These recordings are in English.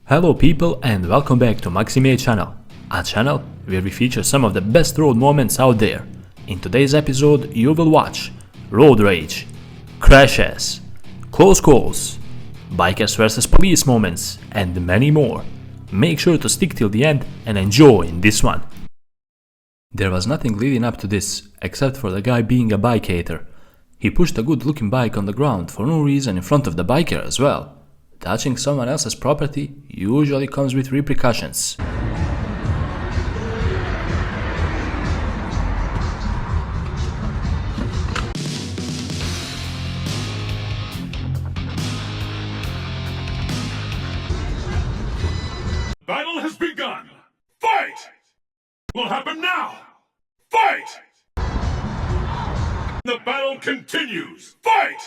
Hello people and welcome back to Maxi channel, a channel where we feature some of the best road moments out there. In today's episode you will watch road rage, crashes, close calls, bikers versus police moments and many more. Make sure to stick till the end and enjoy this one. There was nothing leading up to this except for the guy being a bike hater. He pushed a good looking bike on the ground for no reason in front of the biker as well. Touching someone else's property usually comes with repercussions. Battle has begun! Fight! Will happen now! Fight! The battle continues! Fight!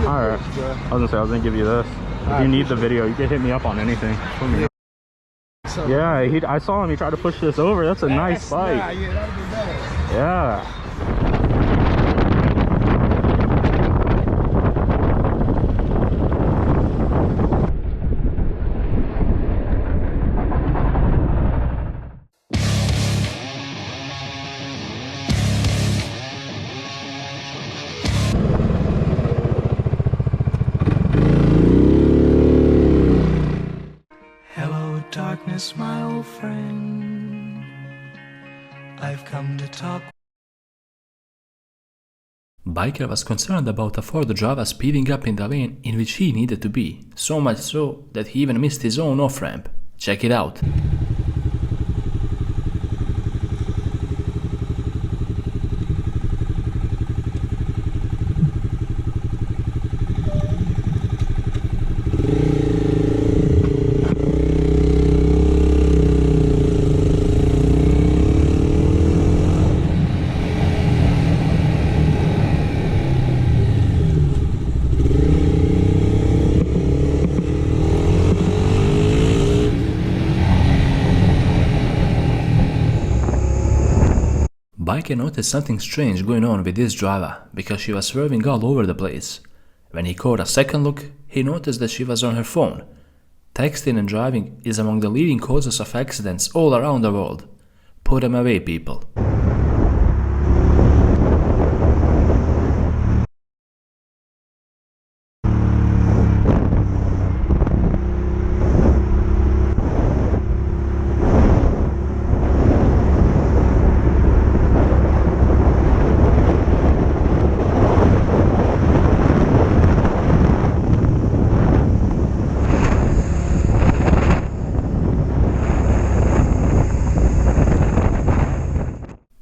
Alright, I was gonna give you this. If you need the video, you can hit me up on anything. Yeah, I saw him, he tried to push this over. That's a nice bike. Yeah, that'd be better. Yeah. Darkness, my old friend, I've come to talk. Biker was concerned about a Ford Java speeding up in the lane in which he needed to be, so much so that he even missed his own off-ramp. Check it out. Biker noticed something strange going on with this driver because she was swerving all over the place. When he caught a second look, he noticed that she was on her phone. Texting and driving is among the leading causes of accidents all around the world. Put them away, people.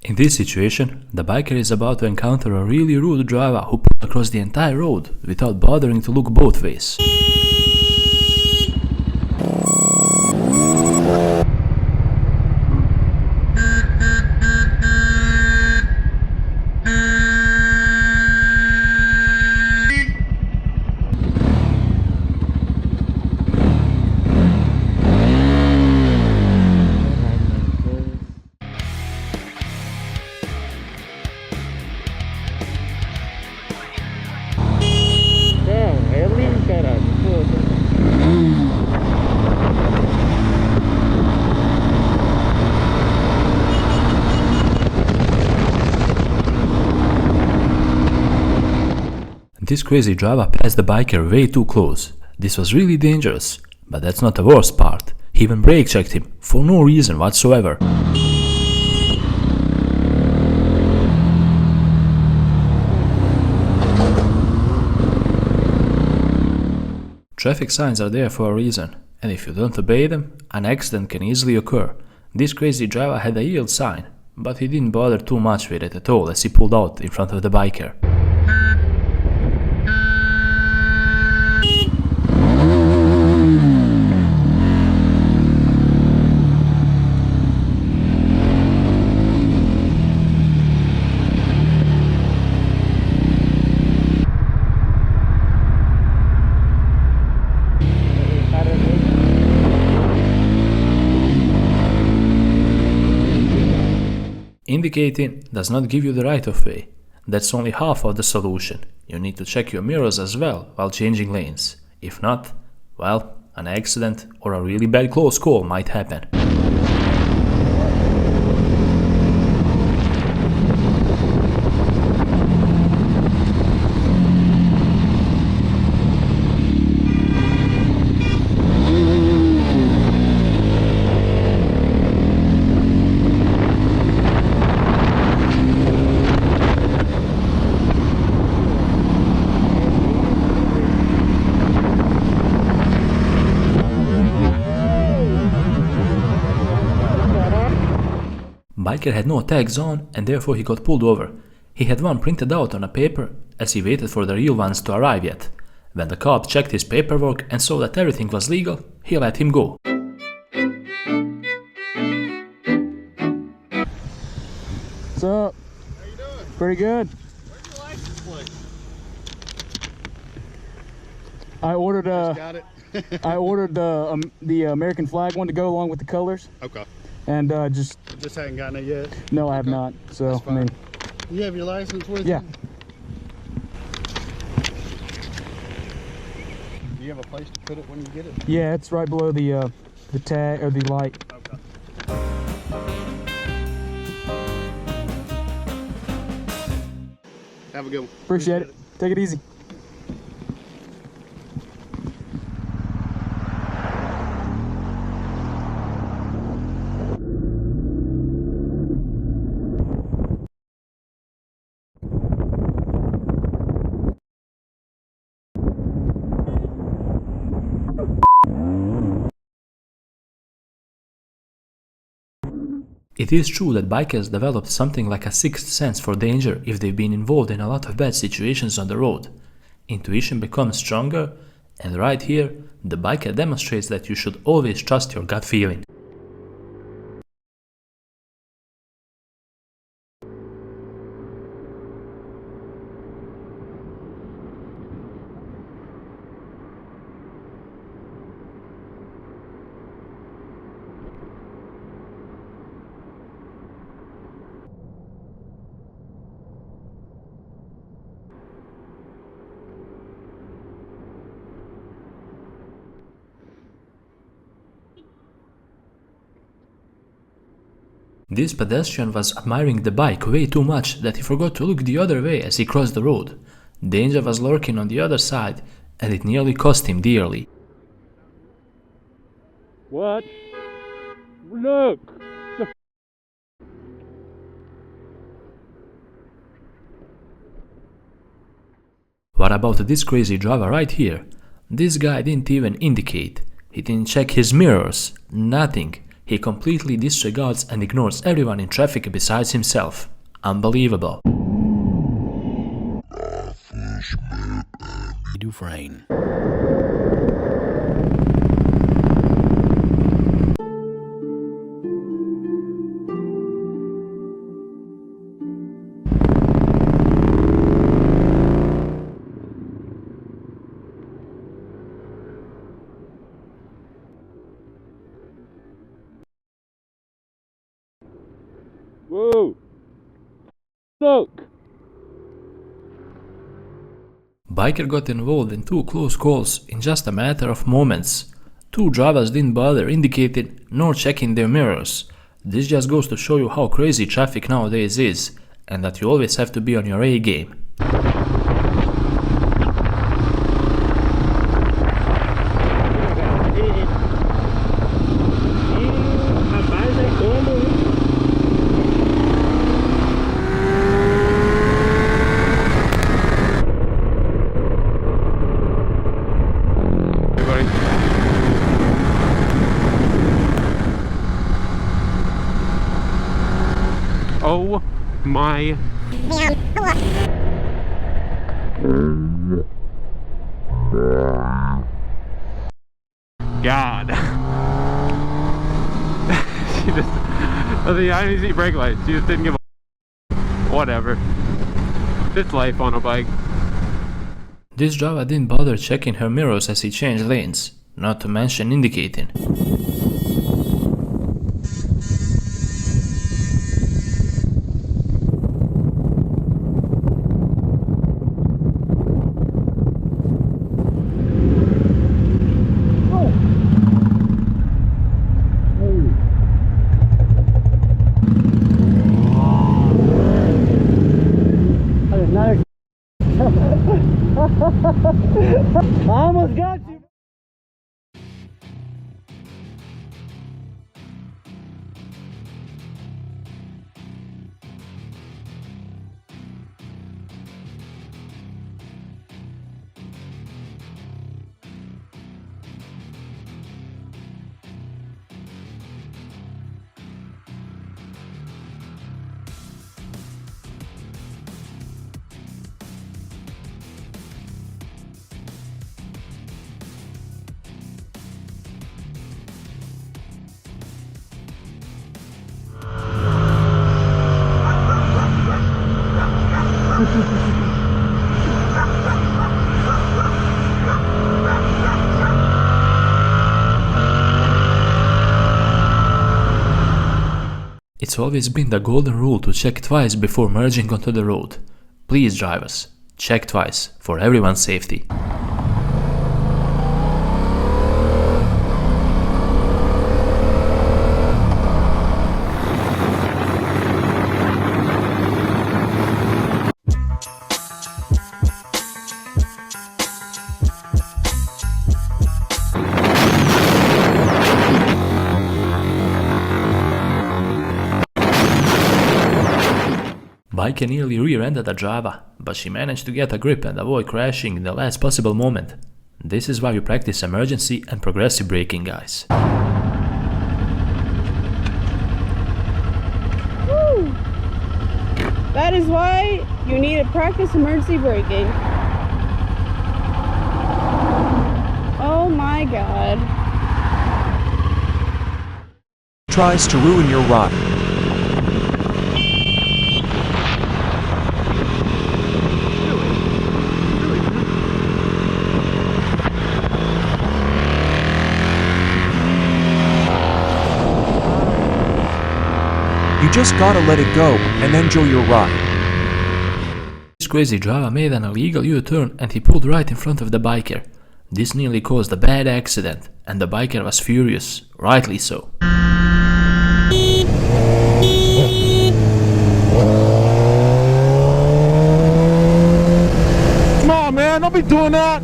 In this situation, the biker is about to encounter a really rude driver who pulled across the entire road without bothering to look both ways. This crazy driver passed the biker way too close. This was really dangerous, but that's not the worst part. He even brake checked him for no reason whatsoever. Traffic signs are there for a reason, and if you don't obey them, an accident can easily occur. This crazy driver had a yield sign, but he didn't bother too much with it at all as he pulled out in front of the biker. Indicating does not give you the right of way. That's only half of the solution. You need to check your mirrors as well while changing lanes. If not, well, an accident or a really bad close call might happen. Biker had no tags on and therefore he got pulled over. He had one printed out on a paper as he waited for the real ones to arrive yet. When the cop checked his paperwork and saw that everything was legal, he let him go. What's up? How you doing? Pretty good. Where's your license plate? I ordered Just got it. I ordered the American flag one to go along with the colors, Okay. and just hadn't gotten it yet. no, I have Okay. not. So That's I mean, You have your license with yeah. you? Do you have a place to put it when you get it? Yeah, it's right below the tag or the light. Okay. Have a good one. Appreciate it. Take it easy. It is true that bikers developed something like a sixth sense for danger if they've been involved in a lot of bad situations on the road. Intuition becomes stronger, and right here, the biker demonstrates that you should always trust your gut feeling. This pedestrian was admiring the bike way too much that he forgot to look the other way as he crossed the road. Danger was lurking on the other side, and it nearly cost him dearly. What? Look! What about this crazy driver right here? This guy didn't even indicate. He didn't check his mirrors. Nothing. He completely disregards and ignores everyone in traffic besides himself. Unbelievable. Dufresne. Whoa! Look! Biker got involved in two close calls in just a matter of moments. Two drivers didn't bother indicating nor checking their mirrors. This just goes to show you how crazy traffic nowadays is, and that you always have to be on your A game. Oh my God. She just, I didn't see brake lights. She just didn't give a whatever. It's life on a bike. This driver didn't bother checking her mirrors as he changed lanes, not to mention indicating. It's always been the golden rule to check twice before merging onto the road. Please drivers, check twice for everyone's safety. Biker nearly rear-ended a driver, but she managed to get a grip and avoid crashing in the last possible moment. This is why we practice emergency and progressive braking, guys. Woo! That is why you need to practice emergency braking. Oh my god. Tries to ruin your ride. You just gotta let it go and enjoy your ride. This crazy driver made an illegal U-turn and he pulled right in front of the biker. This nearly caused a bad accident and the biker was furious, rightly so. Come on, man, don't be doing that!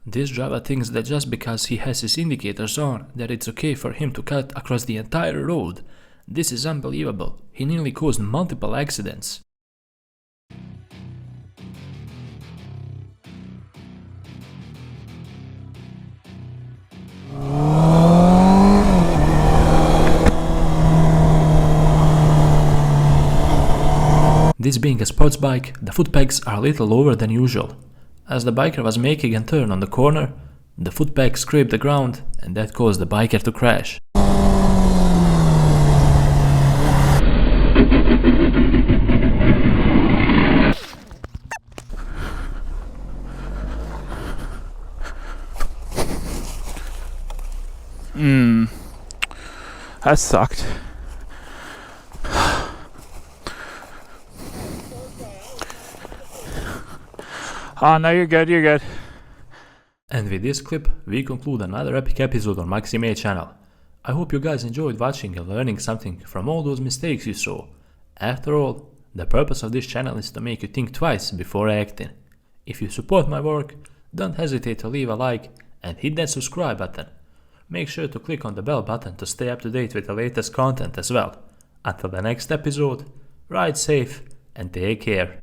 This driver thinks that just because he has his indicators on, that it's okay for him to cut across the entire road. This is unbelievable. He nearly caused multiple accidents. This being a sports bike, the foot pegs are a little lower than usual. As the biker was making a turn on the corner, the foot peg scraped the ground and that caused the biker to crash. That sucked. Oh, no, you're good, you're good. And with this clip, we conclude another epic episode on Maxi channel. I hope you guys enjoyed watching and learning something from all those mistakes you saw. After all, the purpose of this channel is to make you think twice before acting. If you support my work, don't hesitate to leave a like and hit that subscribe button. Make sure to click on the bell button to stay up to date with the latest content as well. Until the next episode, ride safe and take care.